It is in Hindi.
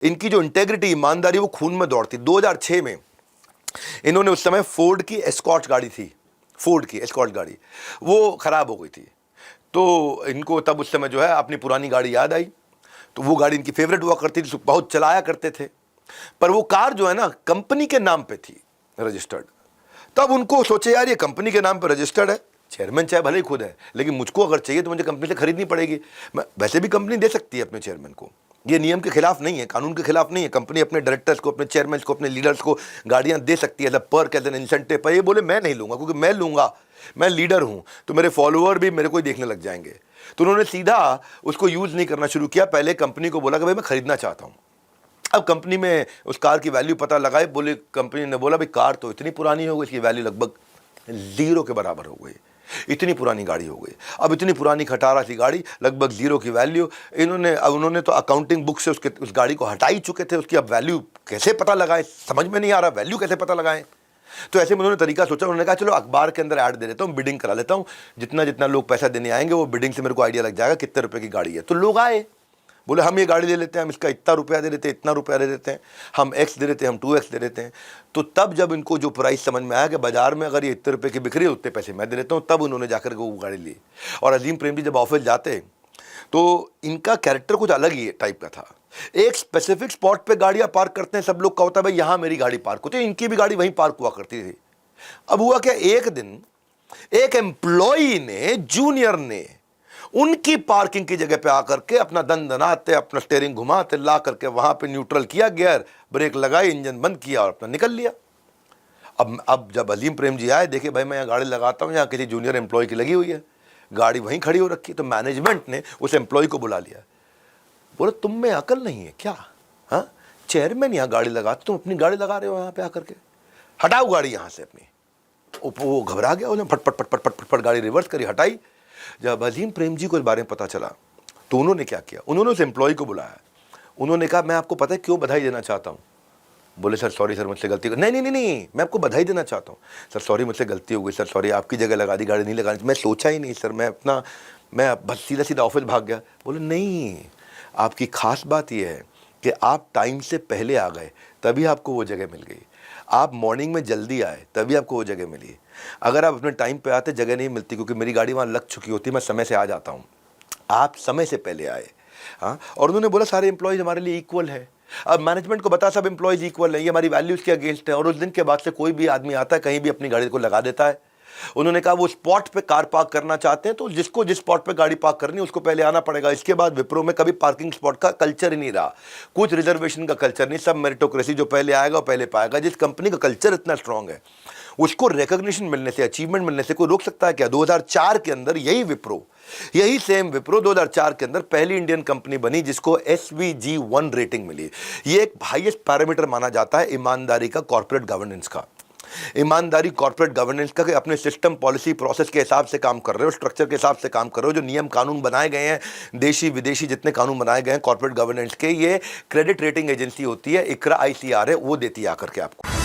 इनकी जो इंटेग्रिटी, ईमानदारी, वो खून में दौड़ती। 2006 में इन्होंने, उस समय फोर्ड की एस्कॉर्ट गाड़ी थी, फोर्ड की एस्कॉर्ट गाड़ी, वो ख़राब हो गई थी। तो इनको तब उस समय जो है अपनी पुरानी गाड़ी याद आई, तो वो गाड़ी इनकी फेवरेट हुआ करती थी, बहुत चलाया करते थे। पर वो कार जो है ना कंपनी के नाम पे थी रजिस्टर्ड। तब उनको सोचे यार ये कंपनी के नाम पे रजिस्टर्ड है, चेयरमैन चाहे भले ही खुद है, लेकिन मुझको अगर चाहिए तो मुझे कंपनी से खरीदनी पड़ेगी। मैं वैसे भी कंपनी दे सकती है अपने चेयरमैन को, ये नियम के खिलाफ नहीं है, कानून के खिलाफ नहीं है। कंपनी अपने डायरेक्टर्स को, अपने चेयरमैन को, अपने लीडर्स को गाड़ियां दे सकती है, पर्क एज एन इंसेंटिव। पर ये बोले मैं नहीं लूंगा, क्योंकि मैं लूंगा, मैं लीडर हूं, तो मेरे फॉलोअर भी मेरे को ही देखने लग जाएंगे। तो उन्होंने सीधा उसको यूज नहीं करना शुरू किया। पहले कंपनी को बोला कि भाई मैं खरीदना चाहता हूं। अब कंपनी में उस कार की वैल्यू पता लगाई, बोले, कंपनी ने बोला भाई कार तो इतनी पुरानी हो गई, इसकी वैल्यू लगभग 0 के बराबर हो गई, इतनी पुरानी गाड़ी हो गई। अब इतनी पुरानी खटारा सी गाड़ी, लगभग 0 की वैल्यू। उन्होंने तो अकाउंटिंग बुक से उस गाड़ी को हटा ही चुके थे, उसकी अब वैल्यू कैसे पता लगाएं, समझ में नहीं आ रहा, वैल्यू कैसे पता लगाएं। तो ऐसे में उन्होंने तरीका सोचा, उन्होंने कहा चलो अखबार के अंदर ऐड दे देता हूँ, बिडिंग करा लेता हूँ, जितना जितना लोग पैसा देने आएंगे वो बिडिंग से मेरे को आइडिया लग जाएगा कितने रुपए की गाड़ी है। तो लोग आए, बोले हम ये गाड़ी ले लेते हैं, हम इसका इतना रुपया दे देते हैं, इतना रुपया दे देते हैं, हम एक्स दे देते हैं, हम 2x दे देते हैं। तो तब जब इनको जो प्राइस समझ में आया कि बाजार में अगर ये इतने रुपये की बिक रही है, उतने पैसे मैं दे देता हूँ, तब उन्होंने जाकर के वो गाड़ी ली। और अजीम प्रेमजी जब ऑफिस जाते तो इनका कैरेक्टर कुछ अलग ही टाइप का था। एक स्पेसिफिक स्पॉट पे गाड़ियां पार्क करते हैं, सब लोग का होता है भाई यहाँ मेरी गाड़ी पार्क होती है, इनकी भी गाड़ी वहीं पार्क हुआ करती थी। अब हुआ क्या, एक दिन एक एम्प्लॉई ने, जूनियर ने, उनकी पार्किंग की जगह पे आकर के अपना दन दनाते, अपना स्टीयरिंग घुमाते, ला करके वहां पे न्यूट्रल किया, गियर ब्रेक लगाई, इंजन बंद किया और अपना निकल लिया। अब जब अजीम प्रेम जी आए, देखे भाई मैं यहाँ गाड़ी लगाता हूँ, यहाँ किसी जूनियर एम्प्लॉय की लगी हुई है, गाड़ी वहीं खड़ी हो रखी। तो मैनेजमेंट ने उस एम्प्लॉय को बुला लिया, बोले तुम में अकल नहीं है क्या? हाँ, चेयरमैन यहाँ गाड़ी लगाते, तुम अपनी गाड़ी लगा रहे हो यहाँ पे आकर के, हटाओ गाड़ी यहाँ से अपनी। वो घबरा गया, उन्होंने फट फट फट फट फट फट गाड़ी रिवर्स करी, हटाई। जब अजीम प्रेम जी को इस बारे में पता चला तो उन्होंने क्या किया, उन्होंने उस एम्प्लॉय को बुलाया, उन्होंने कहा मैं आपको पता है क्यों बधाई देना चाहता हूँ। बोले सर सॉरी सर, मुझसे गलती, नहीं नहीं नहीं नहीं, मैं आपको बधाई देना चाहता हूँ सर, सॉरी मुझसे गलती हो गई सर, सॉरी, आपकी जगह लगा दी, गाड़ी नहीं लगानी, मैं सोचा ही नहीं सर, मैं बस सीधा सीधा ऑफिस भाग गया। बोले नहीं, आपकी खास बात यह है कि आप टाइम से पहले आ गए, तभी आपको वो जगह मिल गई। आप मॉर्निंग में जल्दी आए, तभी आपको वो जगह मिली। अगर आप अपने टाइम पे आते, जगह नहीं मिलती, क्योंकि मेरी गाड़ी वहाँ लग चुकी होती, मैं समय से आ जाता हूँ, आप समय से पहले आए। हाँ, और उन्होंने बोला सारे एम्प्लॉयज़ हमारे लिए इक्वल है। अब मैनेजमेंट को बता सब एम्प्लॉयज़ इक्वल है, ये हमारी वैल्यूज़ के अगेंस्ट है। और उस दिन के बाद से कोई भी आदमी आता है, कहीं भी अपनी गाड़ी को लगा देता है। उन्होंने कहा वो स्पॉट पे कार पार्क करना चाहते हैं तो जिसको जिस स्पॉट पे गाड़ी पार्क करनी है उसको पहले आना पड़ेगा। इसके बाद विप्रो में कभी पार्किंग स्पॉट का कल्चर ही नहीं रहा, कुछ रिजर्वेशन का कल्चर नहीं, सब मेरिटोक्रेसी, जो पहले आएगा वो पहले पाएगा। जिस कंपनी का कल्चर इतना स्ट्रांग है, उसको रिकॉग्निशन मिलने से, अचीवमेंट मिलने से कोई रोक सकता है क्या? 2004 के अंदर यही सेम विप्रो 2004 के अंदर पहली इंडियन कंपनी बनी जिसको SVG1 रेटिंग मिली। ये एक हाईएस्ट पैरामीटर माना जाता है ईमानदारी का, कॉर्पोरेट गवर्नेंस का। ईमानदारी कॉर्पोरेट गवर्नेंस का, कि अपने सिस्टम, पॉलिसी, प्रोसेस के हिसाब से काम कर रहे हो, स्ट्रक्चर के हिसाब से काम कर रहे हो, जो नियम कानून बनाए गए हैं, देशी विदेशी जितने कानून बनाए गए हैं कॉर्पोरेट गवर्नेंस के, ये क्रेडिट रेटिंग एजेंसी होती है, ICRA है, वो देती है आकर के आपको।